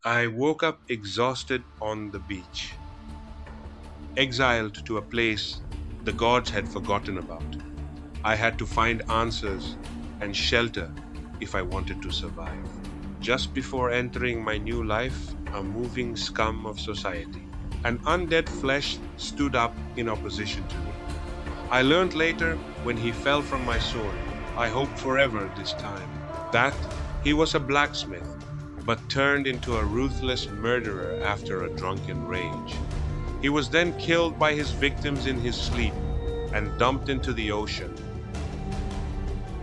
I woke up exhausted on the beach, exiled to a place the gods had forgotten about. I had to find answers and shelter if I wanted to survive. Just before entering my new life, a moving scum of society, an undead flesh stood up in opposition to me. I learned later, when he fell from my sword, I hoped forever this time, that he was a blacksmith, but turned into a ruthless murderer after a drunken rage. He was then killed by his victims in his sleep and dumped into the ocean,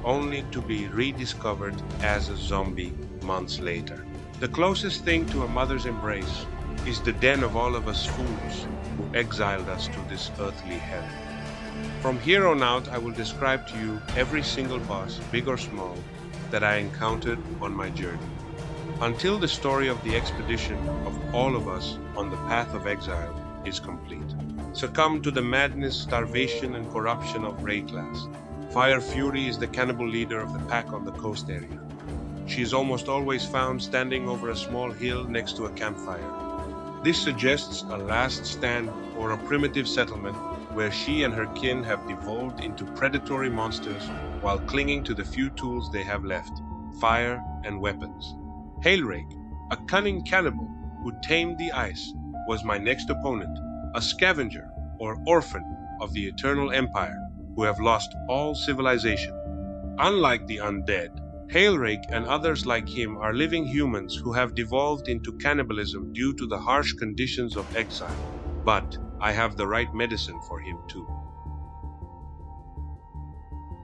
only to be rediscovered as a zombie months later. The closest thing to a mother's embrace is the den of all of us fools who exiled us to this earthly hell. From here on out, I will describe to you every single boss, big or small, that I encountered on my journey, until the story of the expedition of all of us on the Path of Exile is complete. Succumb to the madness, starvation, and corruption of Wraeclast. Fire Fury is the cannibal leader of the pack on the coast area. She is almost always found standing over a small hill next to a campfire. This suggests a last stand or a primitive settlement where she and her kin have devolved into predatory monsters while clinging to the few tools they have left, fire and weapons. Hailrake, a cunning cannibal who tamed the ice, was my next opponent, a scavenger or orphan of the Eternal Empire who have lost all civilization. Unlike the undead, Hailrake and others like him are living humans who have devolved into cannibalism due to the harsh conditions of exile. But I have the right medicine for him too.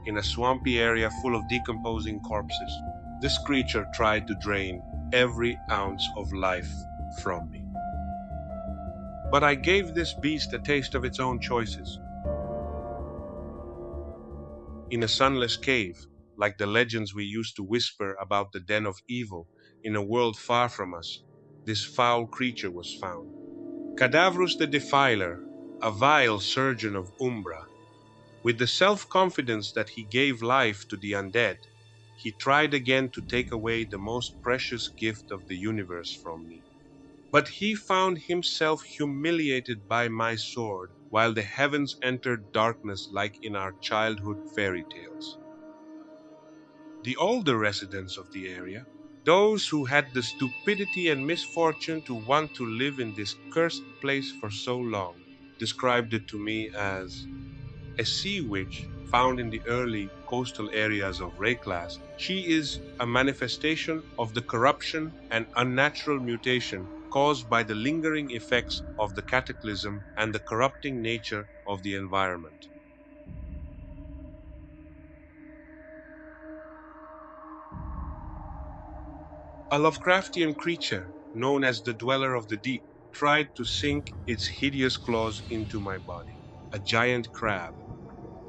In a swampy area full of decomposing corpses, this creature tried to drain every ounce of life from me. But I gave this beast a taste of its own choices. In a sunless cave, like the legends we used to whisper about the den of evil in a world far from us, this foul creature was found. Kadavrus the Defiler, a vile surgeon of Umbra, with the self-confidence that he gave life to the undead, he tried again to take away the most precious gift of the universe from me. But he found himself humiliated by my sword, while the heavens entered darkness like in our childhood fairy tales. The older residents of the area, those who had the stupidity and misfortune to want to live in this cursed place for so long, described it to me as a sea witch found in the early coastal areas of Wraeclast. She is a manifestation of the corruption and unnatural mutation caused by the lingering effects of the cataclysm and the corrupting nature of the environment. A Lovecraftian creature, known as the Dweller of the Deep, tried to sink its hideous claws into my body. A giant crab,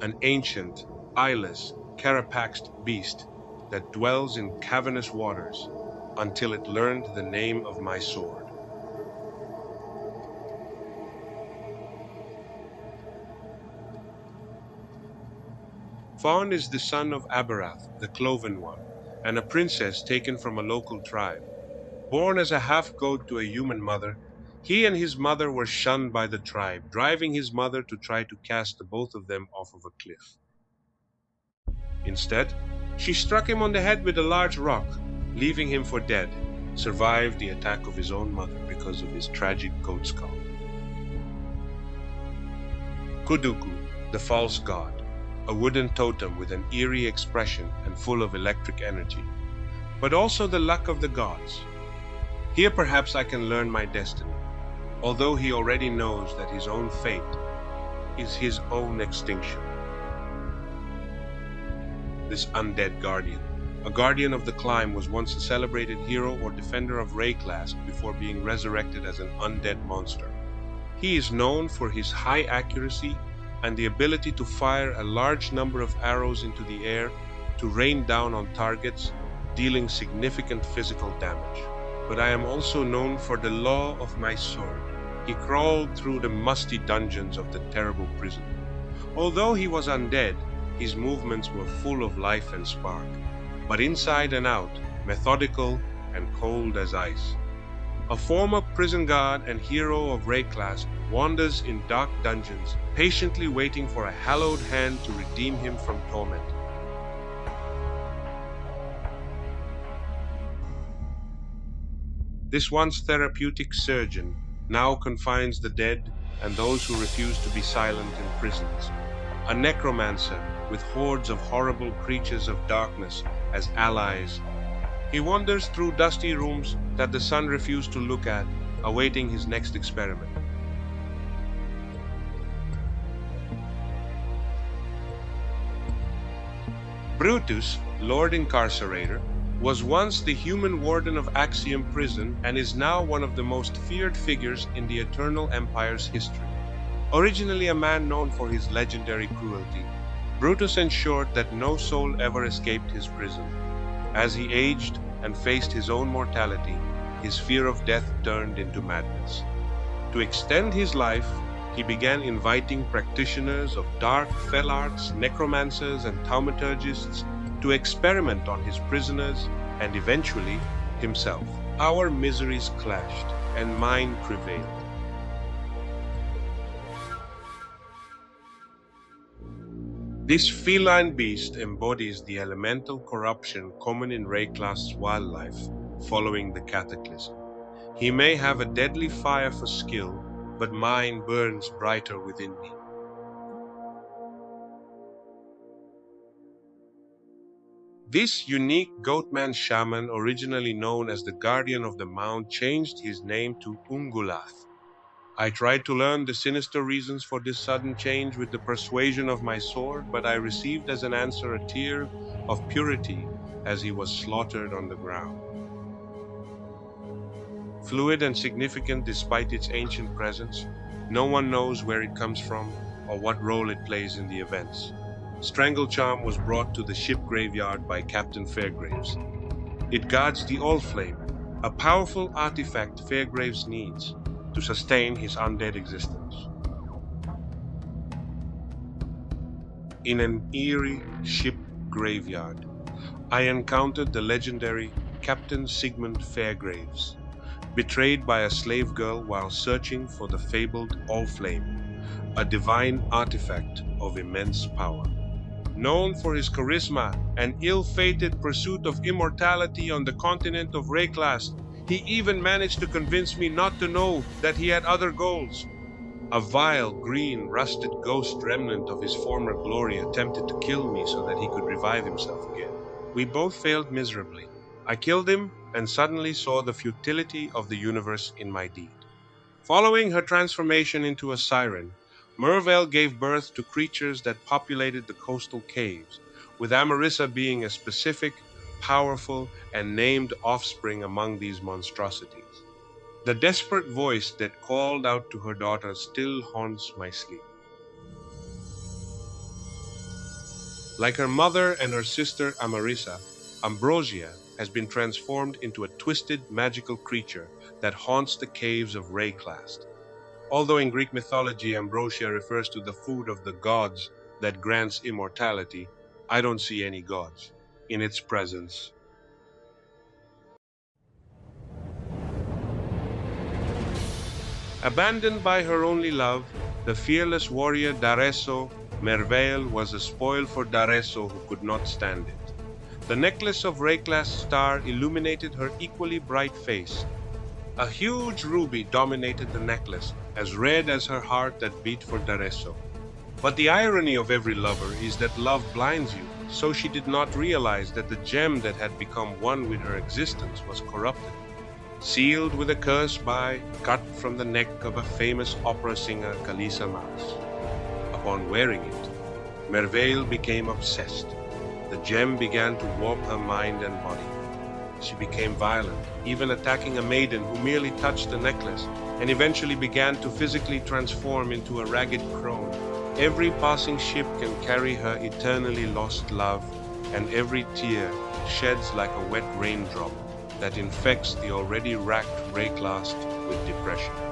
an ancient, eyeless, carapaxed beast that dwells in cavernous waters until it learned the name of my sword. Faun is the son of Amarissa, the Cloven One, and a princess taken from a local tribe. Born as a half-goat to a human mother, he and his mother were shunned by the tribe, driving his mother to try to cast the both of them off of a cliff. Instead, she struck him on the head with a large rock, leaving him for dead, survived the attack of his own mother because of his tragic goat skull. Kuduku the False God, a wooden totem with an eerie expression and full of electric energy, but also the luck of the gods. Here perhaps I can learn my destiny, although he already knows that his own fate is his own extinction. This undead guardian, a guardian of the climb, was once a celebrated hero or defender of Wraeclast before being resurrected as an undead monster. He is known for his high accuracy and the ability to fire a large number of arrows into the air to rain down on targets, dealing significant physical damage. But I am also known for the law of my sword. He crawled through the musty dungeons of the terrible prison. Although he was undead, his movements were full of life and spark, but inside and out, methodical and cold as ice. A former prison guard and hero of Wraeclast wanders in dark dungeons, patiently waiting for a hallowed hand to redeem him from torment. This once therapeutic surgeon now confines the dead and those who refuse to be silent in prisons. A necromancer with hordes of horrible creatures of darkness as allies. He wanders through dusty rooms that the sun refused to look at, awaiting his next experiment. Brutus, Lord Incarcerator, was once the human warden of Axiom Prison and is now one of the most feared figures in the Eternal Empire's history. Originally a man known for his legendary cruelty, Brutus ensured that no soul ever escaped his prison. As he aged and faced his own mortality, his fear of death turned into madness. To extend his life, he began inviting practitioners of dark fell arts, necromancers, and thaumaturgists to experiment on his prisoners and eventually himself. Our miseries clashed, and mine prevailed. This feline beast embodies the elemental corruption common in Wraeclast's wildlife following the cataclysm. He may have a deadly fire for skill, but mine burns brighter within me. This unique goatman shaman, originally known as the Guardian of the Mound, changed his name to Ungulath. I tried to learn the sinister reasons for this sudden change with the persuasion of my sword, but I received as an answer a tear of purity as he was slaughtered on the ground. Fluid and significant despite its ancient presence, no one knows where it comes from or what role it plays in the events. Strangle Charm was brought to the ship graveyard by Captain Fairgraves. It guards the All-Flame, a powerful artifact Fairgraves needs to sustain his undead existence. In an eerie ship graveyard, I encountered the legendary Captain Sigmund Fairgraves, betrayed by a slave girl while searching for the fabled All-Flame, a divine artifact of immense power. Known for his charisma and ill-fated pursuit of immortality on the continent of Wraeclast, he even managed to convince me not to know that he had other goals. A vile, green, rusted ghost remnant of his former glory attempted to kill me so that he could revive himself again. We both failed miserably. I killed him and suddenly saw the futility of the universe in my deed. Following her transformation into a siren, Merveil gave birth to creatures that populated the coastal caves, with Amarissa being a specific, powerful, and named offspring among these monstrosities. The desperate voice that called out to her daughter still haunts my sleep. Like her mother and her sister Amarissa, Ambrosia has been transformed into a twisted magical creature that haunts the caves of Wraeclast. Although in Greek mythology Ambrosia refers to the food of the gods that grants immortality, I don't see any gods in its presence. Abandoned by her only love, the fearless warrior Siren Merveil was a spoil for Siren who could not stand it. The necklace of Wraeclast's star illuminated her equally bright face. A huge ruby dominated the necklace, as red as her heart that beat for Siren. But the irony of every lover is that love blinds you, so she did not realize that the gem that had become one with her existence was corrupted. Sealed with a curse by, cut from the neck of a famous opera singer, Kalisa Mouse. Upon wearing it, Merveil became obsessed. The gem began to warp her mind and body. She became violent, even attacking a maiden who merely touched the necklace, and eventually began to physically transform into a ragged crone. Every passing ship can carry her eternally lost love, and every tear sheds like a wet raindrop that infects the already racked Wraeclast with depression.